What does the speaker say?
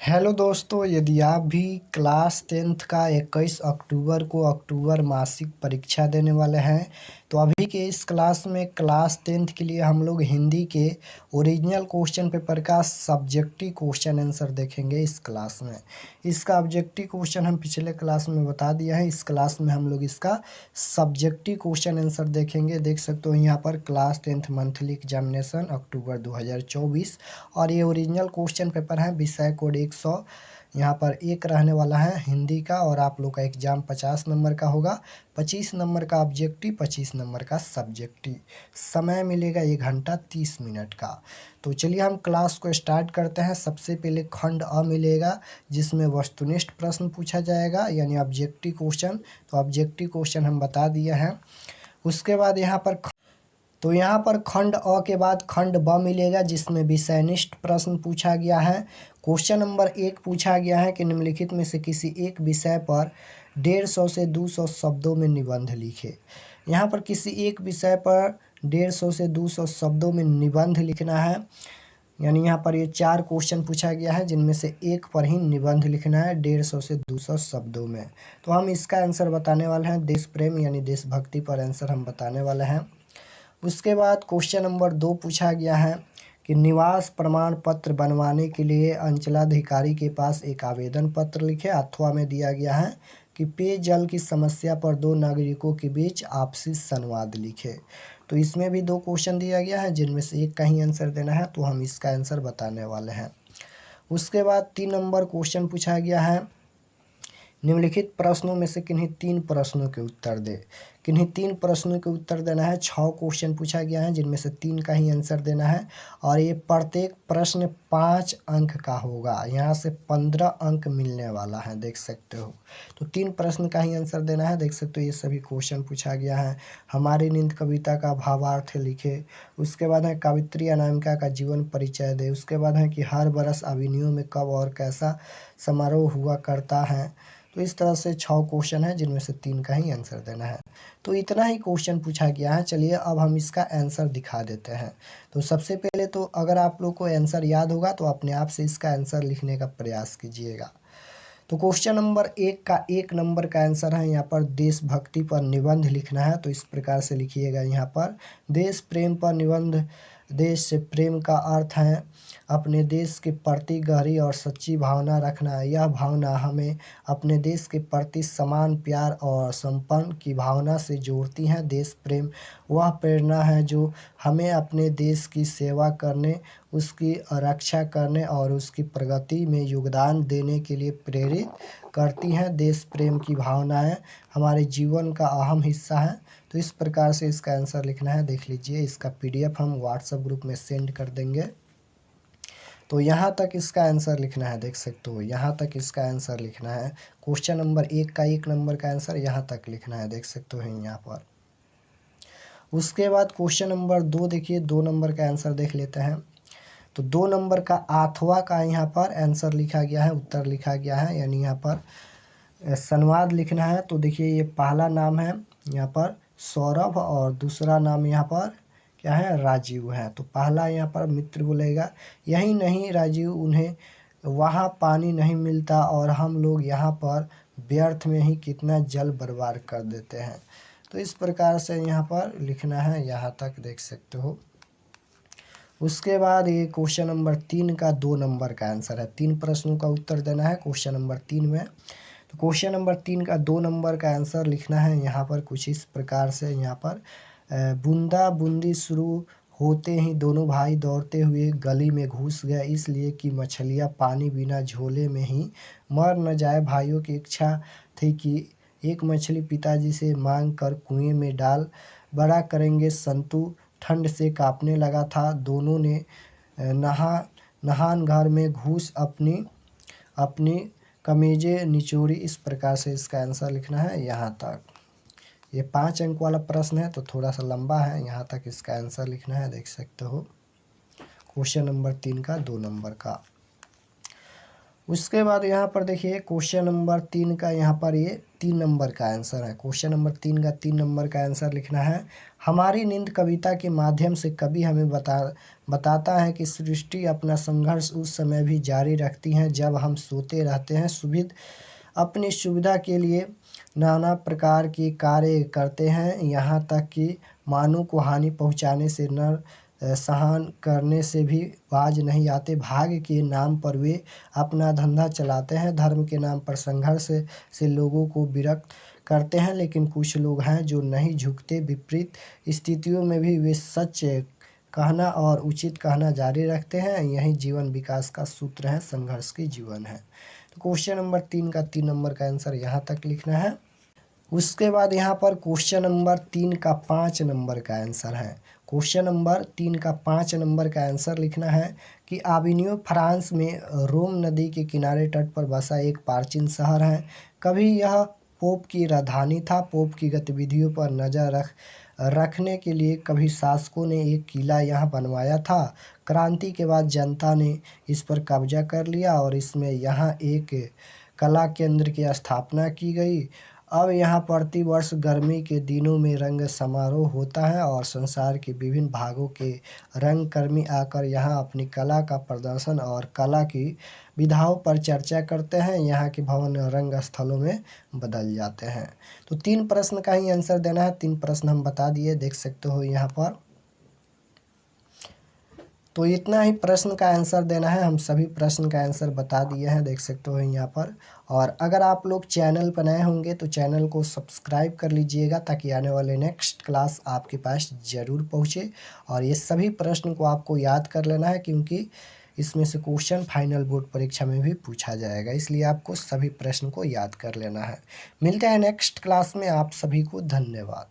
Hello दोस्तों, यदि आप भी क्लास 10th का 21 अक्टूबर को अक्टूबर मासिक परीक्षा देने वाले हैं तो अभी के इस क्लास में क्लास 10th के लिए हम लोग हिंदी के ओरिजिनल क्वेश्चन पेपर का सब्जेक्टिव क्वेश्चन आंसर देखेंगे। इस क्लास में इसका ऑब्जेक्टिव क्वेश्चन हम पिछले क्लास में बता दिया है। इस क्लास में हम लोग इसका सब्जेक्टिव क्वेश्चन आंसर देखेंगे। देख सकते हो यहाँ पर क्लास 10th मंथली एग्जामिनेशन अक्टूबर 2024 और ये ओरिजिनल क्वेश्चन पेपर है। विषय कोड 100 यहाँ पर एक रहने वाला है हिंदी का और आप लोग का एग्जाम 50 नंबर का होगा। 25 नंबर का ऑब्जेक्टिव, 25 नंबर का सब्जेक्टिव। समय मिलेगा 1 घंटा 30 मिनट का। तो चलिए हम क्लास को स्टार्ट करते हैं। सबसे पहले खंड अ मिलेगा जिसमें वस्तुनिष्ठ प्रश्न पूछा जाएगा यानी ऑब्जेक्टिव क्वेश्चन। तो ऑब्जेक्टिव क्वेश्चन हम बता दिए हैं। उसके बाद यहाँ पर खंड अ के बाद खंड ब मिलेगा जिसमें विषयनिष्ठ प्रश्न पूछा गया है। क्वेश्चन नंबर 1 पूछा गया है कि निम्नलिखित में से किसी एक विषय पर 150 से 200 शब्दों में निबंध लिखे। यहाँ पर किसी एक विषय पर 150 से 200 शब्दों में निबंध लिखना है। यानी यहाँ पर ये 4 क्वेश्चन पूछा गया है जिनमें से एक पर ही निबंध लिखना है 150 से 200 शब्दों में। तो हम इसका आंसर बताने वाले हैं। देश प्रेम यानी देशभक्ति पर आंसर हम बताने वाले हैं। उसके बाद क्वेश्चन नंबर 2 पूछा गया है कि निवास प्रमाण पत्र बनवाने के लिए अंचलाधिकारी के पास एक आवेदन पत्र लिखे। अथवा में दिया गया है कि पेयजल की समस्या पर 2 नागरिकों के बीच आपसी संवाद लिखे। तो इसमें भी 2 क्वेश्चन दिया गया है जिनमें से एक का ही आंसर देना है। तो हम इसका आंसर बताने वाले हैं। उसके बाद 3 नंबर क्वेश्चन पूछा गया है निम्नलिखित प्रश्नों में से किन्हीं 3 प्रश्नों के उत्तर दे। किन्हीं 3 प्रश्नों के उत्तर देना है। 6 क्वेश्चन पूछा गया है जिनमें से 3 का ही आंसर देना है और ये प्रत्येक प्रश्न 5 अंक का होगा। यहाँ से 15 अंक मिलने वाला है, देख सकते हो। तो 3 प्रश्न का ही आंसर देना है। देख सकते हो ये सभी क्वेश्चन पूछा गया है। हमारी नींद कविता का भावार्थ लिखे। उसके बाद है कवित्री अनामिका का जीवन परिचय दे। उसके बाद है कि हर बरस अभिनयों में कब और कैसा समारोह हुआ करता है। तो इस तरह से 6 क्वेश्चन है जिनमें से 3 का ही आंसर देना है। तो इतना ही क्वेश्चन पूछा गया है। चलिए अब हम इसका आंसर दिखा देते हैं। तो सबसे पहले तो अगर आप लोग को आंसर याद होगा तो अपने आप से इसका आंसर लिखने का प्रयास कीजिएगा। तो क्वेश्चन नंबर 1 का 1 नंबर का आंसर है यहाँ पर देशभक्ति पर निबंध लिखना है। तो इस प्रकार से लिखिएगा यहाँ पर देश प्रेम पर निबंध। देश से प्रेम का अर्थ है अपने देश के प्रति गहरी और सच्ची भावना रखना। यह भावना हमें अपने देश के प्रति समान प्यार और समर्पण की भावना से जोड़ती है। देश प्रेम वह प्रेरणा है जो हमें अपने देश की सेवा करने, उसकी रक्षा करने और उसकी प्रगति में योगदान देने के लिए प्रेरित करती हैं। देश प्रेम की भावनाएं हमारे जीवन का अहम हिस्सा है। तो इस प्रकार से इसका आंसर लिखना है। देख लीजिए इसका PDF हम व्हाट्सएप ग्रुप में सेंड कर देंगे। तो यहाँ तक इसका आंसर लिखना है। देख सकते हो यहाँ तक इसका आंसर लिखना है। क्वेश्चन नंबर 1 का 1 नंबर का आंसर यहाँ तक लिखना है। देख सकते हो यहाँ पर। उसके बाद क्वेश्चन नंबर 2 देखिए, 2 नंबर का आंसर देख लेते हैं। तो 2 नंबर का अथवा का यहाँ पर आंसर लिखा गया है, उत्तर लिखा गया है। यानी यहाँ पर संवाद लिखना है। तो देखिए ये पहला नाम है यहाँ पर सौरभ और दूसरा नाम यहाँ पर क्या है, राजीव है। तो पहला यहाँ पर मित्र बोलेगा यही नहीं राजीव, उन्हें वहाँ पानी नहीं मिलता और हम लोग यहाँ पर व्यर्थ में ही कितना जल बर्बाद कर देते हैं। तो इस प्रकार से यहाँ पर लिखना है। यहाँ तक देख सकते हो। उसके बाद ये क्वेश्चन नंबर 3 का 2 नंबर का आंसर है। 3 प्रश्नों का उत्तर देना है क्वेश्चन नंबर 3 में। तो क्वेश्चन नंबर 3 का 2 नंबर का आंसर लिखना है यहाँ पर कुछ इस प्रकार से। यहाँ पर बूंदा बूंदी शुरू होते ही दोनों भाई दौड़ते हुए गली में घुस गए, इसलिए कि मछलियाँ पानी बिना झोले में ही मर न जाए। भाइयों की इच्छा थी कि एक मछली पिताजी से मांग कर कुएं में डाल बड़ा करेंगे। संतु ठंड से कांपने लगा था। दोनों ने नहान घर में घुस अपनी अपनी कमीजें निचोड़ी। इस प्रकार से इसका आंसर लिखना है यहाँ तक। ये 5 अंक वाला प्रश्न है तो थोड़ा सा लंबा है। यहाँ तक इसका आंसर लिखना है। देख सकते हो क्वेश्चन नंबर 3 का 2 नंबर का। उसके बाद यहाँ पर देखिए क्वेश्चन नंबर 3 का यहाँ पर ये 3 नंबर का आंसर है। क्वेश्चन नंबर 3 का 3 नंबर का आंसर लिखना है। हमारी नींद कविता के माध्यम से कवि हमें बताता है कि सृष्टि अपना संघर्ष उस समय भी जारी रखती है जब हम सोते रहते हैं। अपनी सुविधा के लिए नाना प्रकार के कार्य करते हैं, यहाँ तक कि मानव को हानि पहुँचाने से सहन करने से भी बाज नहीं आते। भाग्य के नाम पर वे अपना धंधा चलाते हैं, धर्म के नाम पर संघर्ष से लोगों को विरक्त करते हैं, लेकिन कुछ लोग हैं जो नहीं झुकते। विपरीत स्थितियों में भी वे सच कहना और उचित कहना जारी रखते हैं। यही जीवन विकास का सूत्र है, संघर्ष की जीवन है। तो क्वेश्चन नंबर 3 का 3 नंबर का आंसर यहाँ तक लिखना है। उसके बाद यहाँ पर क्वेश्चन नंबर 3 का 5 नंबर का आंसर है। क्वेश्चन नंबर 3 का 5 नंबर का आंसर लिखना है कि आविनियो फ्रांस में रोम नदी के किनारे तट पर बसा एक प्राचीन शहर है। कभी यह पोप की राजधानी था। पोप की गतिविधियों पर नज़र रखने के लिए कभी शासकों ने एक किला यहाँ बनवाया था। क्रांति के बाद जनता ने इस पर कब्जा कर लिया और इसमें यहाँ एक कला केंद्र की स्थापना की गई। अब यहाँ प्रतिवर्ष गर्मी के दिनों में रंग समारोह होता है और संसार के विभिन्न भागों के रंगकर्मी आकर यहाँ अपनी कला का प्रदर्शन और कला की विधाओं पर चर्चा करते हैं। यहाँ के भवन रंग स्थलों में बदल जाते हैं। तो 3 प्रश्न का ही आंसर देना है। 3 प्रश्न हम बता दिए, देख सकते हो यहाँ पर। तो इतना ही प्रश्न का आंसर देना है। हम सभी प्रश्न का आंसर बता दिए हैं, देख सकते हो यहाँ पर। और अगर आप लोग चैनल पर नए होंगे तो चैनल को सब्सक्राइब कर लीजिएगा ताकि आने वाले नेक्स्ट क्लास आपके पास ज़रूर पहुँचे। और ये सभी प्रश्न को आपको याद कर लेना है, क्योंकि इसमें से क्वेश्चन फाइनल बोर्ड परीक्षा में भी पूछा जाएगा, इसलिए आपको सभी प्रश्न को याद कर लेना है। मिलते हैं नेक्स्ट क्लास में। आप सभी को धन्यवाद।